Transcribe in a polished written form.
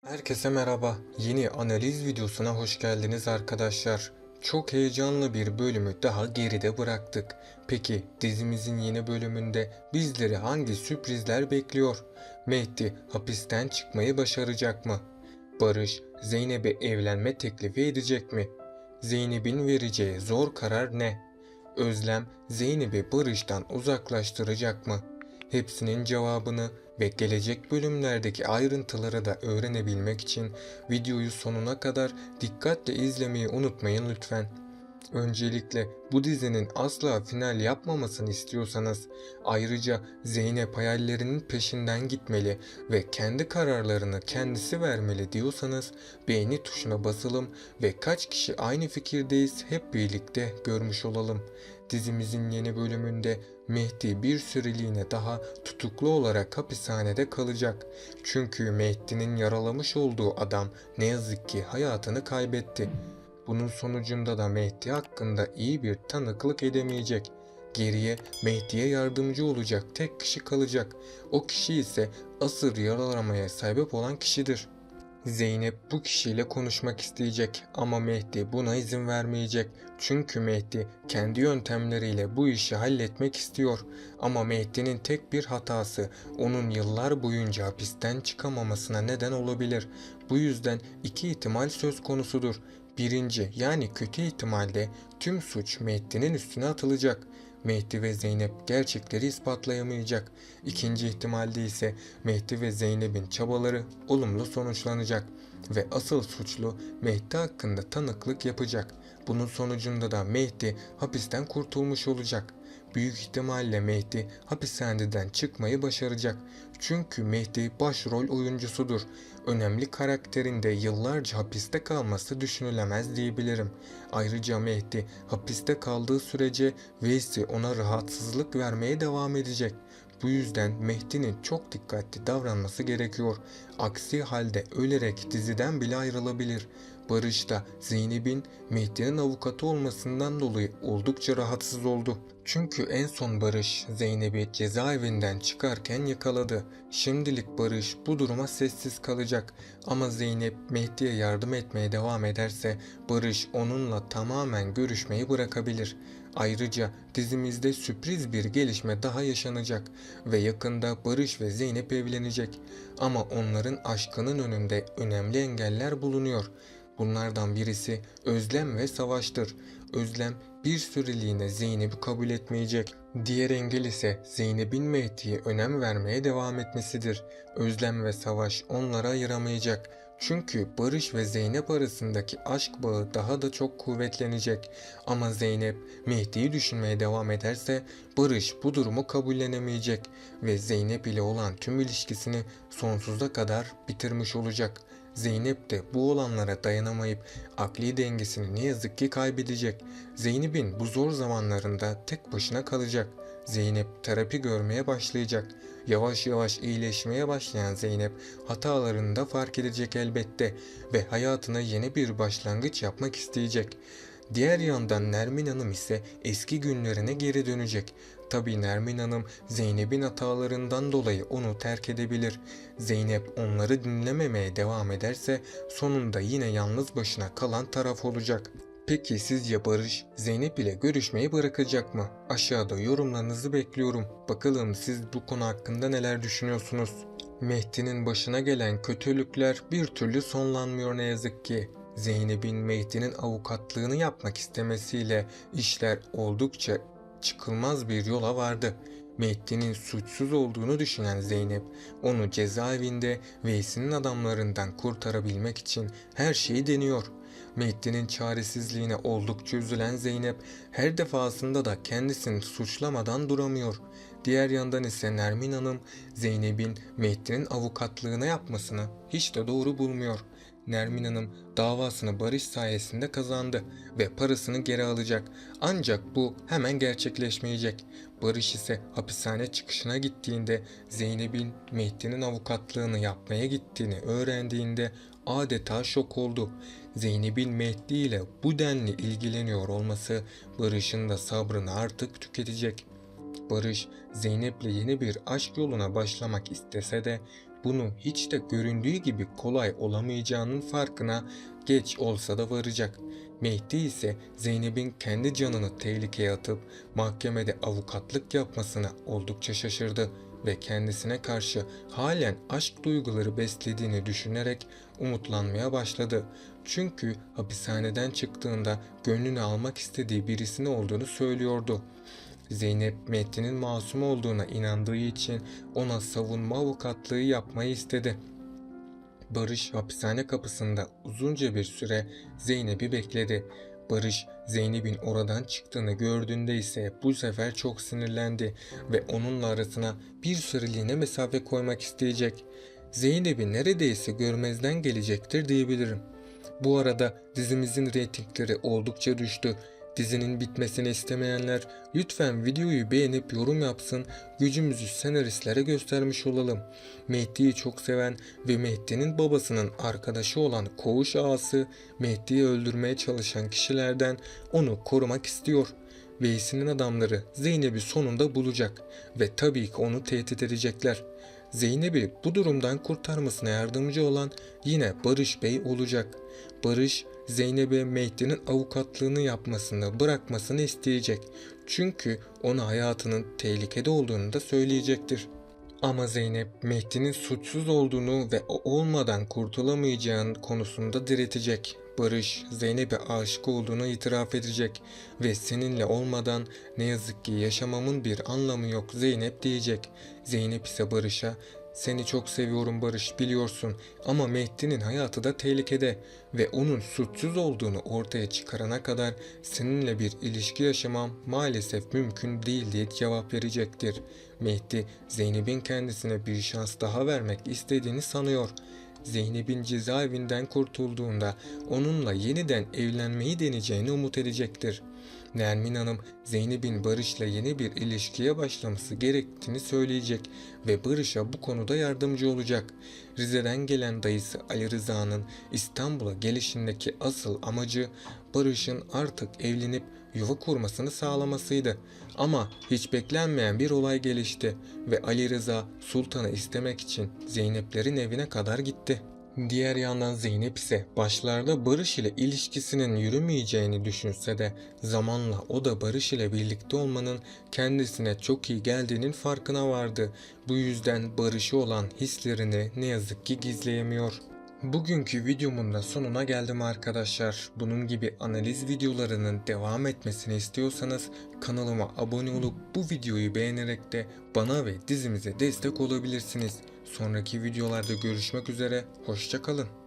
Herkese merhaba. Yeni analiz videosuna hoş geldiniz arkadaşlar. Çok heyecanlı bir bölümü daha geride bıraktık. Peki dizimizin yeni bölümünde bizleri hangi sürprizler bekliyor? Mehdi hapisten çıkmayı başaracak mı? Barış Zeynep'e evlenme teklifi edecek mi? Zeynep'in vereceği zor karar ne? Özlem Zeynep'i Barış'tan uzaklaştıracak mı? Hepsinin cevabını ve gelecek bölümlerdeki ayrıntıları da öğrenebilmek için videoyu sonuna kadar dikkatle izlemeyi unutmayın lütfen. Öncelikle bu dizinin asla final yapmamasını istiyorsanız, ayrıca Zeynep hayallerinin peşinden gitmeli ve kendi kararlarını kendisi vermeli diyorsanız beğeni tuşuna basalım ve kaç kişi aynı fikirdeyiz hep birlikte görmüş olalım. Dizimizin yeni bölümünde Mehdi bir süreliğine daha tutuklu olarak hapishanede kalacak. Çünkü Mehdi'nin yaralamış olduğu adam ne yazık ki hayatını kaybetti. Bunun sonucunda da Mehdi hakkında iyi bir tanıklık edemeyecek. Geriye Mehdi'ye yardımcı olacak tek kişi kalacak. O kişi ise asıl yaralamaya sebep olan kişidir. Zeynep bu kişiyle konuşmak isteyecek ama Mehdi buna izin vermeyecek. Çünkü Mehdi kendi yöntemleriyle bu işi halletmek istiyor. Ama Mehdi'nin tek bir hatası onun yıllar boyunca hapisten çıkamamasına neden olabilir. Bu yüzden iki ihtimal söz konusudur. Birinci yani kötü ihtimalde tüm suç Mehdi'nin üstüne atılacak. Mehdi ve Zeynep gerçekleri ispatlayamayacak. İkinci ihtimalde ise Mehdi ve Zeynep'in çabaları olumlu sonuçlanacak ve asıl suçlu Mehdi hakkında tanıklık yapacak. Bunun sonucunda da Mehdi hapisten kurtulmuş olacak. Büyük ihtimalle Mehdi hapishaneden çıkmayı başaracak. Çünkü Mehdi başrol oyuncusudur. Önemli karakterinde yıllarca hapiste kalması düşünülemez diyebilirim. Ayrıca Mehdi hapiste kaldığı sürece Veysi ona rahatsızlık vermeye devam edecek. Bu yüzden Mehdi'nin çok dikkatli davranması gerekiyor. Aksi halde ölerek diziden bile ayrılabilir. Barış da Zeynep'in Mehdi'nin avukatı olmasından dolayı oldukça rahatsız oldu. Çünkü en son Barış Zeynep'i cezaevinden çıkarken yakaladı. Şimdilik Barış bu duruma sessiz kalacak ama Zeynep Mehdi'ye yardım etmeye devam ederse Barış onunla tamamen görüşmeyi bırakabilir. Ayrıca dizimizde sürpriz bir gelişme daha yaşanacak ve yakında Barış ve Zeynep evlenecek. Ama onların aşkının önünde önemli engeller bulunuyor. Bunlardan birisi Özlem ve Savaş'tır. Özlem bir süreliğine Zeynep'i kabul etmeyecek. Diğer engel ise Zeynep'in Mehdi'ye önem vermeye devam etmesidir. Özlem ve Savaş onları ayıramayacak. Çünkü Barış ve Zeynep arasındaki aşk bağı daha da çok kuvvetlenecek. Ama Zeynep Mehdi'yi düşünmeye devam ederse Barış bu durumu kabullenemeyecek ve Zeynep ile olan tüm ilişkisini sonsuza kadar bitirmiş olacak. Zeynep de bu olanlara dayanamayıp akli dengesini ne yazık ki kaybedecek. Zeynep'in bu zor zamanlarında tek başına kalacak. Zeynep terapi görmeye başlayacak. Yavaş yavaş iyileşmeye başlayan Zeynep hatalarını da fark edecek elbette ve hayatına yeni bir başlangıç yapmak isteyecek. Diğer yandan Nermin Hanım ise eski günlerine geri dönecek. Tabii Nermin Hanım Zeynep'in hatalarından dolayı onu terk edebilir. Zeynep onları dinlememeye devam ederse sonunda yine yalnız başına kalan taraf olacak. Peki sizce Barış Zeynep ile görüşmeyi bırakacak mı? Aşağıda yorumlarınızı bekliyorum. Bakalım siz bu konu hakkında neler düşünüyorsunuz? Mehdi'nin başına gelen kötülükler bir türlü sonlanmıyor ne yazık ki. Zeynep'in Mehdi'nin avukatlığını yapmak istemesiyle işler oldukça çıkılmaz bir yola vardı. Mehdi'nin suçsuz olduğunu düşünen Zeynep, onu cezaevinde Veysi'nin adamlarından kurtarabilmek için her şeyi deniyor. Mehdi'nin çaresizliğine oldukça üzülen Zeynep, her defasında da kendisini suçlamadan duramıyor. Diğer yandan ise Nermin Hanım, Zeynep'in Mehdi'nin avukatlığına yapmasını hiç de doğru bulmuyor. Nermin Hanım davasını Barış sayesinde kazandı ve parasını geri alacak. Ancak bu hemen gerçekleşmeyecek. Barış ise hapishane çıkışına gittiğinde Zeynep'in Mehdi'nin avukatlığını yapmaya gittiğini öğrendiğinde adeta şok oldu. Zeynep'in Mehdi ile bu denli ilgileniyor olması Barış'ın da sabrını artık tüketecek. Barış, Zeynep'le yeni bir aşk yoluna başlamak istese de bunu hiç de göründüğü gibi kolay olamayacağının farkına geç olsa da varacak. Mehdi ise Zeynep'in kendi canını tehlikeye atıp mahkemede avukatlık yapmasına oldukça şaşırdı ve kendisine karşı halen aşk duyguları beslediğini düşünerek umutlanmaya başladı. Çünkü hapishaneden çıktığında gönlünü almak istediği birisini olduğunu söylüyordu. Zeynep, Mehdi'nin masum olduğuna inandığı için ona savunma avukatlığı yapmayı istedi. Barış hapishane kapısında uzunca bir süre Zeynep'i bekledi. Barış, Zeynep'in oradan çıktığını gördüğünde ise bu sefer çok sinirlendi ve onunla arasına bir süreliğine mesafe koymak isteyecek. Zeynep'i neredeyse görmezden gelecektir diyebilirim. Bu arada dizimizin reytingleri oldukça düştü. Dizinin bitmesini istemeyenler lütfen videoyu beğenip yorum yapsın, gücümüzü senaristlere göstermiş olalım. Mehdi'yi çok seven ve Mehdi'nin babasının arkadaşı olan koğuş ağası, Mehdi'yi öldürmeye çalışan kişilerden onu korumak istiyor. Veysi'nin adamları Zeynep'i sonunda bulacak ve tabii ki onu tehdit edecekler. Zeynep'i bu durumdan kurtarmasına yardımcı olan yine Barış Bey olacak. Barış, Zeynep'e Mehdi'nin avukatlığını yapmasını bırakmasını isteyecek. Çünkü ona hayatının tehlikede olduğunu da söyleyecektir. Ama Zeynep, Mehdi'nin suçsuz olduğunu ve o olmadan kurtulamayacağın konusunda diretecek. Barış, Zeynep'e aşık olduğunu itiraf edecek ve seninle olmadan ne yazık ki yaşamamın bir anlamı yok Zeynep diyecek. Zeynep ise Barış'a, seni çok seviyorum Barış biliyorsun ama Mehdi'nin hayatı da tehlikede ve onun suçsuz olduğunu ortaya çıkarana kadar seninle bir ilişki yaşamam maalesef mümkün değil diye cevap verecektir. Mehdi, Zeynep'in kendisine bir şans daha vermek istediğini sanıyor. Zeynep'in cezaevinden kurtulduğunda onunla yeniden evlenmeyi deneyeceğini umut edecektir. Nermin Hanım, Zeynep'in Barış'la yeni bir ilişkiye başlaması gerektiğini söyleyecek ve Barış'a bu konuda yardımcı olacak. Rize'den gelen dayısı Ali Rıza'nın İstanbul'a gelişindeki asıl amacı Barış'ın artık evlenip yuva kurmasını sağlamasıydı. Ama hiç beklenmeyen bir olay gelişti ve Ali Rıza Sultan'ı istemek için Zeynep'lerin evine kadar gitti. Diğer yandan Zeynep ise başlarda Barış ile ilişkisinin yürümeyeceğini düşünse de zamanla o da Barış ile birlikte olmanın kendisine çok iyi geldiğinin farkına vardı. Bu yüzden Barış'a olan hislerini ne yazık ki gizleyemiyor. Bugünkü videomun da sonuna geldim arkadaşlar. Bunun gibi analiz videolarının devam etmesini istiyorsanız kanalıma abone olup bu videoyu beğenerek de bana ve dizimize destek olabilirsiniz. Sonraki videolarda görüşmek üzere, hoşça kalın.